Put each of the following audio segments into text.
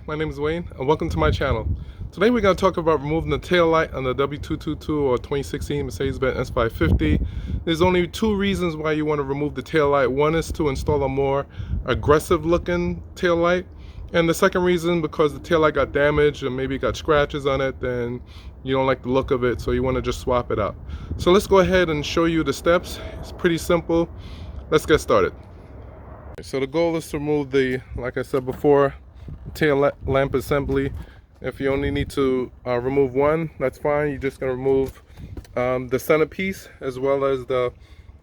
my name is Wayne and welcome to my channel. Today we're going to talk about removing the tail light on the W222 or 2016 Mercedes Benz S550. There's only two reasons why you want to remove the tail light. One is to install a more aggressive looking tail light, and the second reason because the tail light got damaged and maybe got scratches on it, then you don't like the look of it, so you want to just swap it out. So let's go ahead and show you the steps. It's pretty simple. Let's get started. So the goal is to remove the, like I said before, tail lamp assembly. If you only need to remove one, that's fine. You're just going to remove the centerpiece as well as the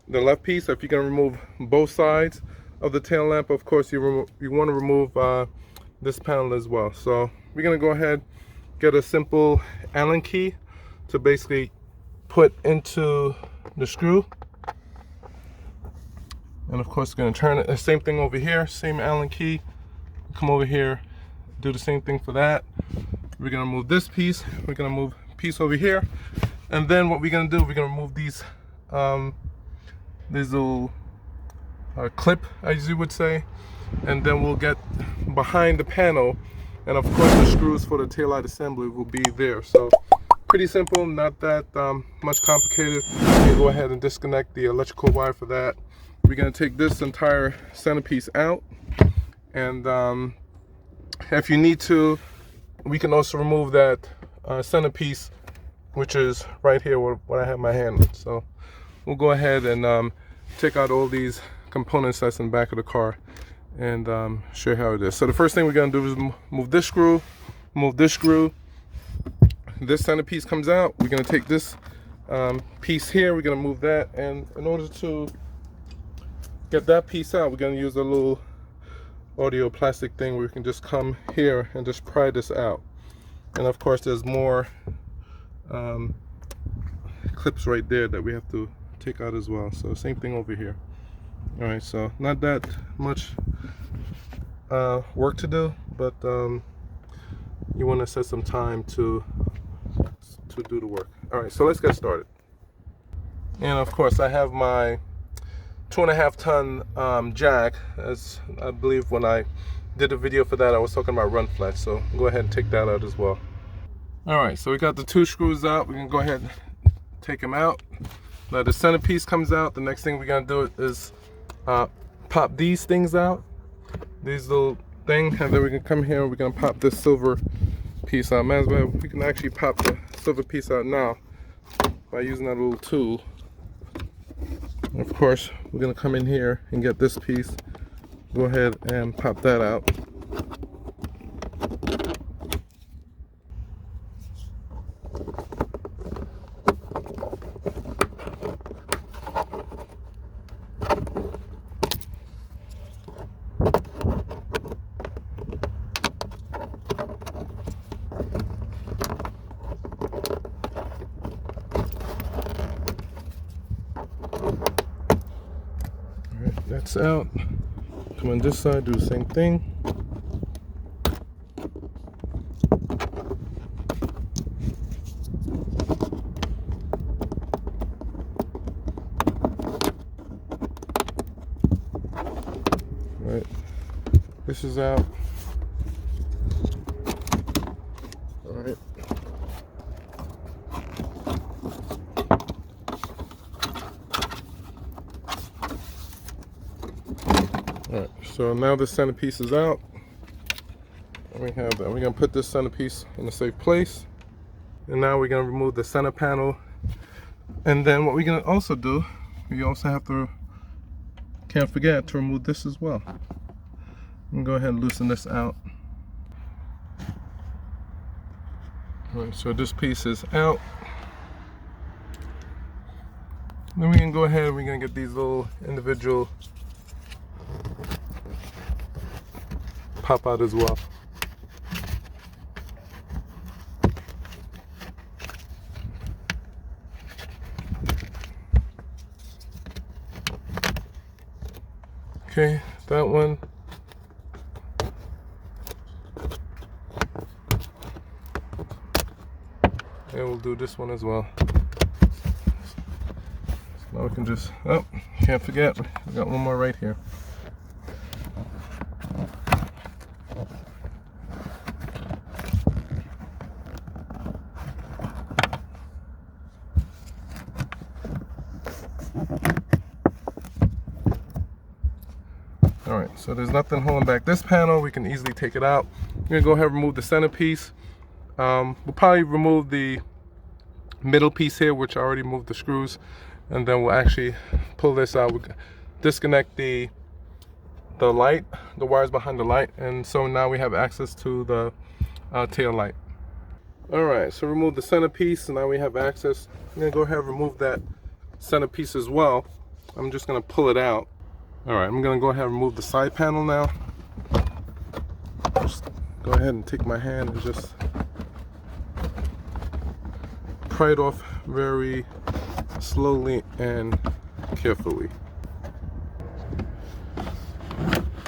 left piece. If you're going to remove both sides of the tail lamp, of course you want to remove this panel as well. So we're going to go ahead, get a simple Allen key to basically put into the screw. And of course, going to turn it. The same thing over here, same Allen key. Come over here, do the same thing for that. We're going to move this piece. We're going to move a piece over here. And then what we're going to do, we're going to remove these little clip, as you would say. And then we'll get behind the panel. And of course, the screws for the taillight assembly will be there. So pretty simple, not that much complicated. You can go ahead and disconnect the electrical wire for that. We're going to take this entire centerpiece out, and if you need to, we can also remove that centerpiece, which is right here where I have my hand on. So we'll go ahead and take out all these components that's in the back of the car and show you how it is. So the first thing we're going to do is move this screw, this centerpiece comes out. We're going to take this piece here, we're going to move that, and in order to get that piece out, we're going to use a little audio plastic thing where we can just come here and just pry this out. And of course there's more clips right there that we have to take out as well. So same thing over here. All right, so not that much work to do, but you want to set some time to do the work. All right, so let's get started. And of course I have my 2.5 ton jack, as I believe when I did a video for that I was talking about run flat, so go ahead and take that out as well. Alright, so we got the two screws out. We can go ahead and take them out. Now the centerpiece comes out. The next thing we're going to do is pop these things out, these little things, and then we can come here and we're going to pop this silver piece out. Might as well, we can actually pop the silver piece out now by using that little tool. Of course, we're going to come in here and get this piece. Go ahead and pop that out. That's out. Come on this side, do the same thing. All right, this is out. All right. Alright, so now the centerpiece is out. And we have that. We're going to put this centerpiece in a safe place. And now we're going to remove the center panel. And then what we're going to also do, we also have to, can't forget to remove this as well. And go ahead and loosen this out. Alright, so this piece is out. Then we can go ahead and we're going to get these little individual pop out as well. Okay, that one. And we'll do this one as well. So now we can just, oh, can't forget, we got one more right here. Alright, so there's nothing holding back this panel. We can easily take it out. I'm gonna go ahead and remove the centerpiece. We'll probably remove the middle piece here, which I already moved the screws, and then we'll actually pull this out. We'll disconnect the light, the wires behind the light, and so now we have access to the tail light. Alright, so remove the centerpiece, and now we have access. I'm gonna go ahead and remove that centerpiece as well. I'm just gonna pull it out. Alright, I'm gonna go ahead and remove the side panel now. Just go ahead and take my hand and just pry it off very slowly and carefully.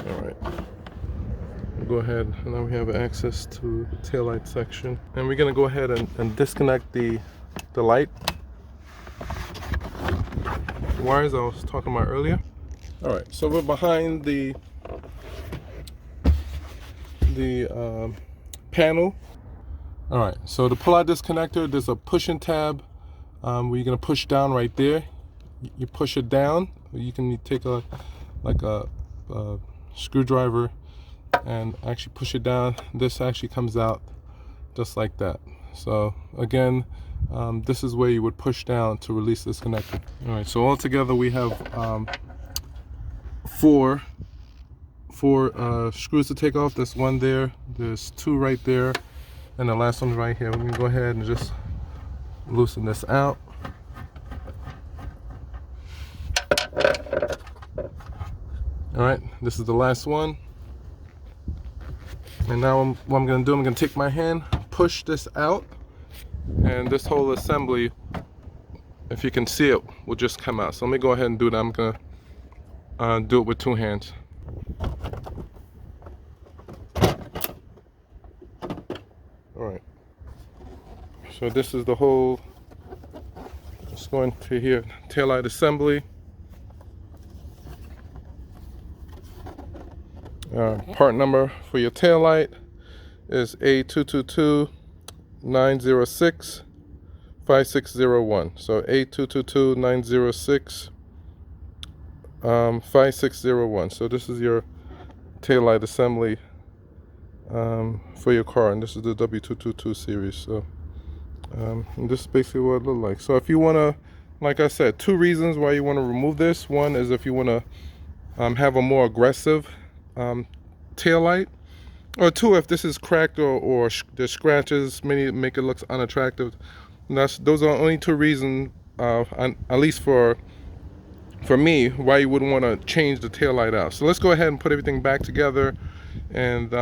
Alright, we'll go ahead, and now we have access to the taillight section. And we're gonna go ahead and disconnect the light wires I was talking about earlier. Alright, so we're behind the panel. Alright, so to pull out this connector, there's a pushing tab where you're going to push down right there. You push it down. You can take a screwdriver and actually push it down. This actually comes out just like that. So again, this is where you would push down to release this connector. Alright, so altogether we have four screws to take off. There's one there, there's two right there, and the last one's right here. We're gonna go ahead and just loosen this out. Alright, this is the last one. And now what I'm gonna do, I'm gonna take my hand, push this out, and this whole assembly, if you can see it, will just come out. So let me go ahead and do that. I'm gonna do it with two hands. Alright, so this is the whole, just going to here, taillight assembly. Part number for your taillight is A222-906-5601. So A222-906-5601. So this is your taillight assembly for your car, and this is the W222 series. So and this is basically what it looks like. So if you want to, like I said, two reasons why you want to remove this. One is if you want to have a more aggressive tail light, or two, if this is cracked or there's scratches, make it look unattractive. And those are the only two reasons, at least for me, why you wouldn't want to change the tail light out. So let's go ahead and put everything back together and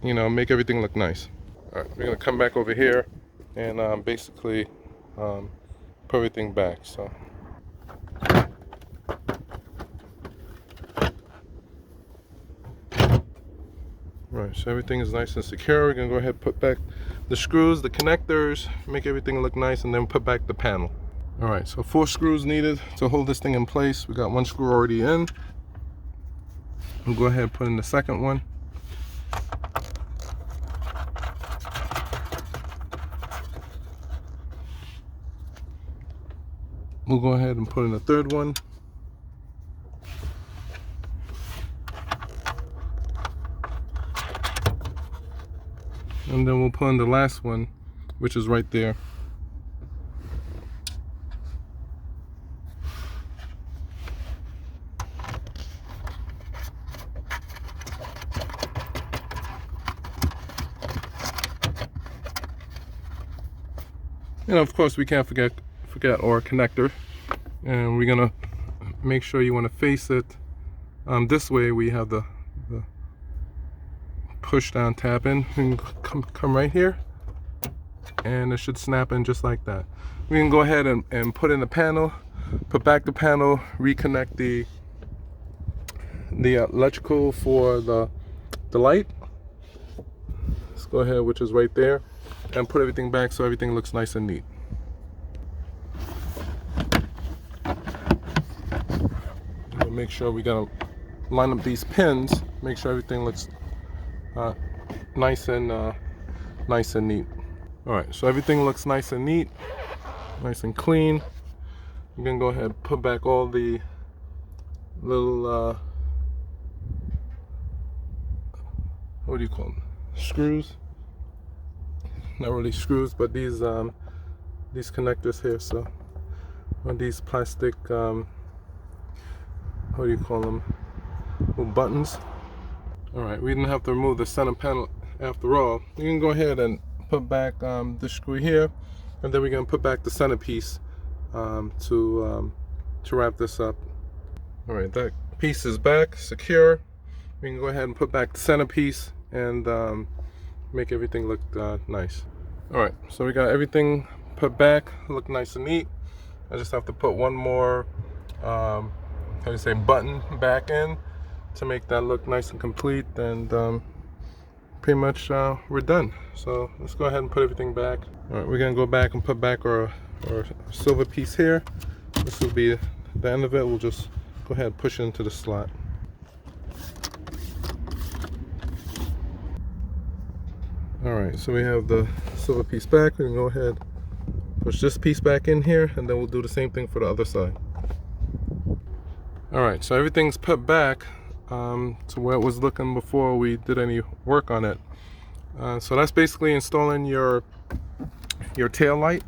you know, make everything look nice. All right, we're gonna come back over here and basically put everything back. So right, so everything is nice and secure. We're gonna go ahead and put back the screws, the connectors, make everything look nice, and then put back the panel. All right, so 4 screws needed to hold this thing in place. We got 1 screw already in. We'll go ahead and put in the second one. We'll go ahead and put in the third one. And then we'll put in the last one, which is right there. And of course we can't forget our connector, and we're gonna make sure you want to face it this way. We have the push down tab in, and come right here, and it should snap in just like that. We can go ahead and put in the panel, put back the panel, reconnect the electrical for the light. Let's go ahead, which is right there, and put everything back so everything looks nice and neat. We'll make sure we gotta line up these pins, make sure everything looks nice and neat. All right, so everything looks nice and neat, nice and clean. I'm gonna go ahead and put back all the little what do you call them? Screws. Not really screws, but these connectors here. So on these plastic, what do you call them? Little buttons. All right, we didn't have to remove the center panel after all. You can go ahead and put back the screw here, and then we're gonna put back the centerpiece to wrap this up. All right, that piece is back, secure. We can go ahead and put back the centerpiece and make everything look nice. All right, so we got everything put back, look nice and neat. I just have to put one more, how do you say, button back in to make that look nice and complete, and pretty much we're done. So let's go ahead and put everything back. All right, we're gonna go back and put back our silver piece here. This will be the end of it. We'll just go ahead and push it into the slot. All right, so we have the silver piece back. We can go ahead, push this piece back in here, and then we'll do the same thing for the other side. All right, so everything's put back to where it was looking before we did any work on it. So that's basically installing your tail light.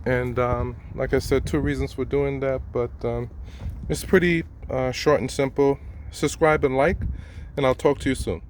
And like I said, 2 reasons for doing that, but it's pretty short and simple. Subscribe and like, and I'll talk to you soon.